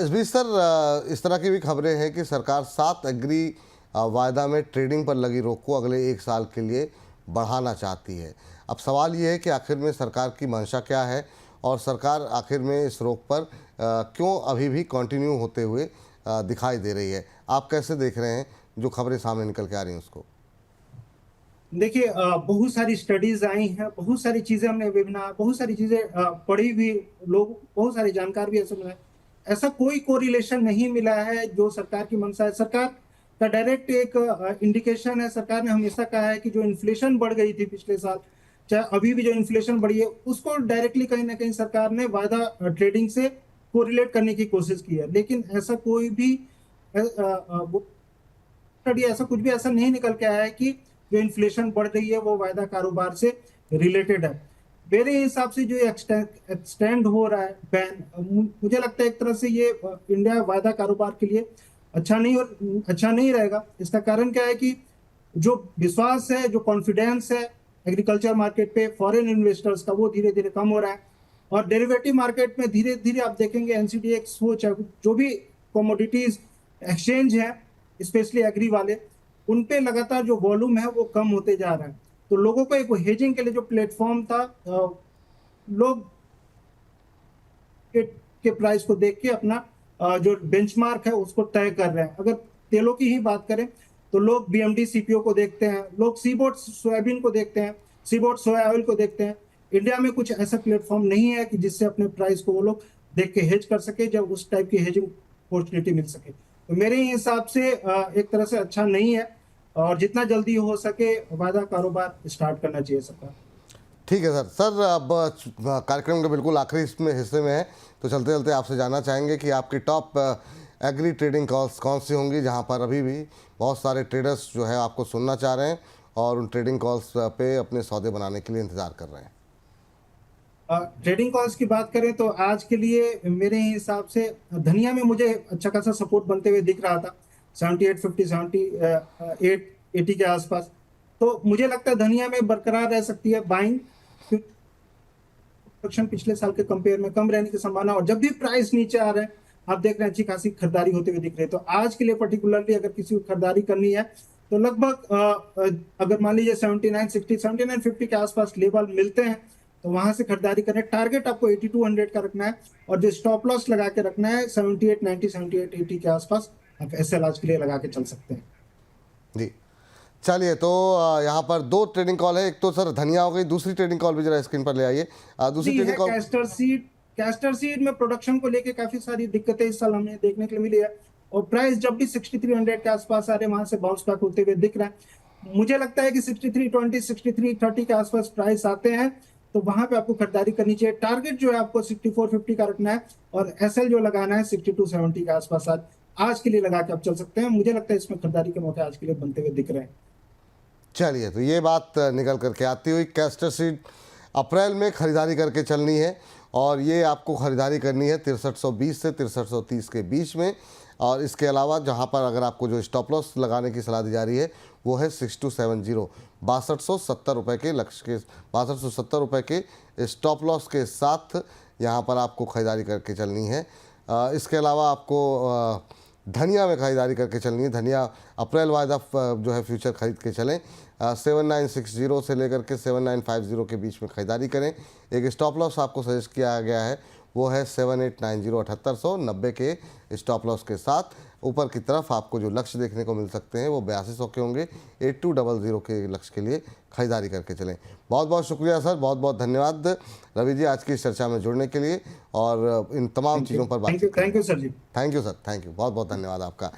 इस बीच सर इस तरह की भी खबरें हैं कि सरकार 7 एग्री वायदा में ट्रेडिंग पर लगी रोक को अगले 1 साल के लिए बढ़ाना चाहती है। अब सवाल ये है कि आखिर में सरकार की मंशा क्या है और सरकार आखिर में इस रोक पर क्यों अभी भी कंटिन्यू होते हुए दिखाई दे रही है। आप कैसे देख रहे हैं जो खबरें सामने निकल के आ रही हैं उसको? देखिए, बहुत सारी स्टडीज आई हैं, बहुत सारी चीजें हमने वेबिनार, बहुत सारी चीजें पढ़ी भी, लोग बहुत सारे जानकार भी ऐसे मिले। ऐसा कोई कोरिलेशन नहीं मिला है जो सरकार की मंशा है। सरकार का डायरेक्ट एक इंडिकेशन है। सरकार ने हमेशा कहा है कि जो इन्फ्लेशन बढ़ गई थी पिछले साल, चाहे अभी भी जो इन्फ्लेशन बढ़ी है, उसको डायरेक्टली कहीं ना कहीं सरकार ने वायदा ट्रेडिंग से कोरिलेट करने की कोशिश की है। लेकिन ऐसा कोई भी स्टडी, ऐसा कुछ भी ऐसा नहीं निकल के आया है कि जो इन्फ्लेशन बढ़ रही है वो वायदा कारोबार से रिलेटेड है। मेरे हिसाब से जो एक्सटेंड हो रहा है बैन, मुझे लगता है एक तरह से ये इंडिया वायदा कारोबार के लिए अच्छा नहीं रहेगा। इसका कारण क्या है कि जो विश्वास है, जो कॉन्फिडेंस है एग्रीकल्चर मार्केट पे फॉरेन इन्वेस्टर्स का, वो धीरे धीरे कम हो रहा है। और डेरिवेटिव मार्केट में धीरे धीरे आप देखेंगे एनसीडीएक्स हो, चाहे जो भी कमोडिटीज एक्सचेंज है, स्पेशली एग्री वाले, उन पे लगातार जो वॉल्यूम है वो कम होते जा रहा है। तो लोगों को एक हेजिंग के लिए जो प्लेटफॉर्म था, लोग के प्राइस को देख के अपना जो बेंचमार्क है उसको तय कर रहे हैं। अगर तेलों की ही बात करें तो लोग बीएमडी सीपीओ को देखते हैं, लोग सीबोट सोयाबीन को देखते हैं, सीबोट सोया ऑयल को देखते हैं। इंडिया में कुछ ऐसा प्लेटफॉर्म नहीं है कि जिससे अपने प्राइस को वो लोग देख के हेज कर सके, जब उस टाइप की हेजिंग अपॉर्चुनिटी मिल सके। तो मेरे हिसाब से एक तरह से अच्छा नहीं है, और जितना जल्दी हो सके वायदा कारोबार स्टार्ट करना चाहिए सरकार। ठीक है सर। सर अब कार्यक्रम के बिल्कुल आखिरी इसमें हिस्से में है, तो चलते चलते आपसे जानना चाहेंगे कि आपकी टॉप एग्री ट्रेडिंग कॉल्स कौन सी होंगी जहां पर अभी भी बहुत सारे ट्रेडर्स जो है आपको सुनना चाह रहे हैं और उन ट्रेडिंग कॉल्स पे अपने सौदे बनाने के लिए इंतज़ार कर रहे हैं। ट्रेडिंग कॉल्स की बात करें तो आज के लिए मेरे हिसाब से धनिया में मुझे अच्छा खासा सपोर्ट बनते हुए दिख रहा था, 7850, 7880 के आसपास। तो मुझे लगता है धनिया में बरकरार रह सकती है बाइंग, प्रोडक्शन पिछले साल के कंपेयर में कम रहने की संभावना, और जब भी प्राइस नीचे आ रहे हैं आप देख रहे हैं अच्छी खासी खरीदारी होते हुए दिख रही है। तो आज के लिए पर्टिकुलरली अगर किसी को खरीदारी करनी है तो लगभग अगर मान लीजिए 7960, 7950 के आसपास लेवल मिलते हैं तो वहां से खरीदारी करें। टारगेट आपको 8200 का रखना है, और जो स्टॉप लॉस लगा के रखना है 7890, 7880 के आसपास आप एसएल आज के लिए लगा के चल सकते हैं। जी चलिए, तो यहाँ पर 2 ट्रेडिंग कॉल है। एक तो सर धनिया हो गई, दूसरी ट्रेडिंग कॉल भी जरा स्क्रीन पर ले आइए। दूसरी ट्रेडिंग कॉल कैस्टर सीड में प्रोडक्शन को लेके काफी सारी दिक्कतें इस साल हमें देखने के लिए मिली है, और प्राइस जब भी 6300 के आसपास आ रहे हैं वहां से बाउंस बैक होते हुए दिख रहा है। मुझे लगता है कि 6320, 6330 के आसपास प्राइस आते हैं तो वहां पे आपको खरीदारी करनी चाहिए। टारगेट जो है आपको 6450 का रखना है, और एसएल जो लगाना है 6270 के आसपास आज के लिए लगा के आप चल सकते हैं। मुझे लगता है इसमें खरीदारी के मौके आज के लिए बनते हुए दिख रहे हैं। चलिए, तो ये बात निकल करके आती हुई कैस्टर सीड अप्रैल में ख़रीदारी करके चलनी है, और ये आपको ख़रीदारी करनी है 6320 से 6330 के बीच में। और इसके अलावा जहां पर अगर आपको जो स्टॉप लॉस लगाने की सलाह दी जा रही है वो है 6270, 6270 रुपये के लक्ष्य के, 6270 रुपये के स्टॉप लॉस के साथ यहाँ पर आपको ख़रीदारी करके चलनी है। इसके अलावा आपको धनिया में ख़रीदारी करके चलनी है। धनिया अप्रैल वायदा जो है फ्यूचर ख़रीद के चलें। 7960 से लेकर के 7950 के बीच में ख़रीदारी करें। एक स्टॉप लॉस आपको सजेस्ट किया गया है वो है 7890, 7890 के स्टॉप लॉस के साथ। ऊपर की तरफ आपको जो लक्ष्य देखने को मिल सकते हैं वो 8200 के होंगे। 8200 के लक्ष्य के लिए ख़रीदारी करके चलें। बहुत बहुत शुक्रिया सर, बहुत बहुत धन्यवाद रवि जी आज की इस चर्चा में जुड़ने के लिए और इन तमाम चीज़ों पर बात। Thank you sir ji. Thank you sir, thank you, बहुत बहुत धन्यवाद आपका।